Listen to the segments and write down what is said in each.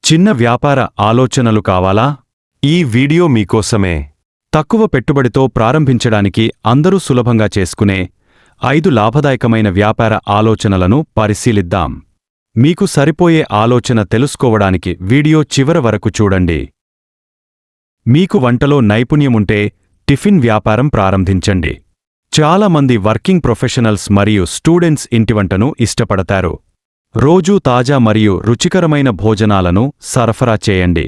చిన్న వ్యాపార ఆలోచనలు కావాలా? ఈ వీడియో మీకోసమే. తక్కువ పెట్టుబడితో ప్రారంభించడానికి అందరూ సులభంగా చేసుకునే 5 లాభదాయకమైన వ్యాపార ఆలోచనలను పరిశీలిద్దాం. మీకు సరిపోయే ఆలోచన తెలుసుకోవడానికి వీడియో చివరి వరకు చూడండి. మీకు వంటలో నైపుణ్యముంటే టిఫిన్ వ్యాపారం ప్రారంభించండి. చాలా మంది వర్కింగ్ ప్రొఫెషనల్స్ మరియు స్టూడెంట్స్ ఇంటివంటను ఇష్టపడతారు. రోజూ తాజా మరియు రుచికరమైన భోజనాలను సరఫరా చేయండి.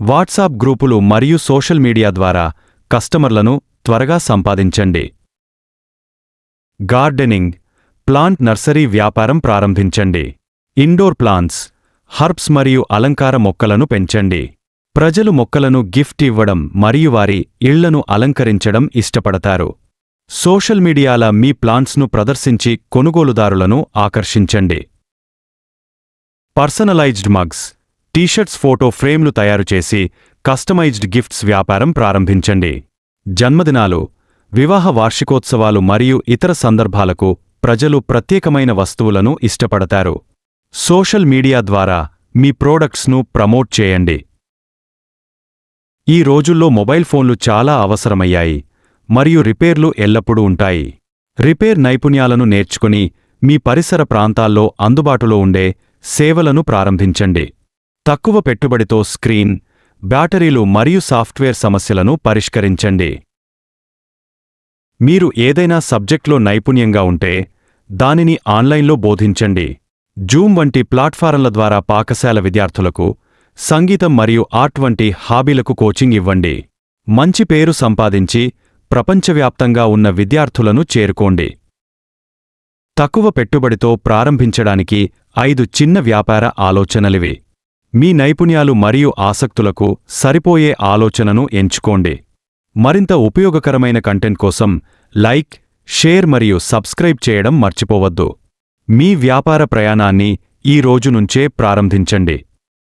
వాట్సాప్ గ్రూపులు మరియు సోషల్ మీడియా ద్వారా కస్టమర్లను త్వరగా సంపాదించండి. గార్డెనింగ్, ప్లాంట్ నర్సరీ వ్యాపారం ప్రారంభించండి. ఇండోర్ ప్లాంట్స్, హర్బ్స్ మరియు అలంకార మొక్కలను పెంచండి. ప్రజలు మొక్కలను గిఫ్ట్ ఇవ్వడం మరియు వారి ఇళ్లను అలంకరించడం ఇష్టపడతారు. సోషల్ మీడియాల మీ ప్లాంట్స్ను ప్రదర్శించి కొనుగోలుదారులను ఆకర్షించండి. పర్సనలైజ్డ్ మగ్స్, టీషర్ట్స్, ఫోటో ఫ్రేమ్లు తయారుచేసి కస్టమైజ్డ్ గిఫ్ట్స్ వ్యాపారం ప్రారంభించండి. జన్మదినాలు, వివాహ వార్షికోత్సవాలు మరియు ఇతర సందర్భాలకు ప్రజలు ప్రత్యేకమైన వస్తువులను ఇష్టపడతారు. సోషల్ మీడియా ద్వారా మీ ప్రోడక్ట్స్ను ప్రమోట్ చేయండి. ఈ రోజుల్లో మొబైల్ ఫోన్లు చాలా అవసరమయ్యాయి మరియు రిపేర్లు ఎల్లప్పుడూ ఉంటాయి. రిపేర్ నైపుణ్యాలను నేర్చుకుని మీ పరిసర ప్రాంతాల్లో అందుబాటులో ఉండే సేవలను ప్రారంభించండి. తక్కువ పెట్టుబడితో స్క్రీన్, బ్యాటరీలు మరియు సాఫ్ట్వేర్ సమస్యలను పరిష్కరించండి. మీరు ఏదైనా సబ్జెక్ట్లో నైపుణ్యంగా ఉంటే దానిని ఆన్లైన్లో బోధించండి. జూమ్ వంటి ప్లాట్ఫారంల ద్వారా పాకశాల విద్యార్థులకు సంగీతం మరియు ఆర్ట్ వంటి హాబీలకు కోచింగ్ ఇవ్వండి. మంచి పేరు సంపాదించి ప్రపంచవ్యాప్తంగా ఉన్న విద్యార్థులను చేరుకోండి. తక్కువ పెట్టుబడితో ప్రారంభించడానికి 5 చిన్న వ్యాపార ఆలోచనలివి. మీ నైపుణ్యాలు మరియు ఆసక్తులకు సరిపోయే ఆలోచనను ఎంచుకోండి. మరింత ఉపయోగకరమైన కంటెంట్ కోసం లైక్, షేర్ మరియు సబ్స్క్రైబ్ చేయడం మర్చిపోవద్దు. మీ వ్యాపార ప్రయాణాన్ని ఈ రోజు నుంచే ప్రారంభించండి.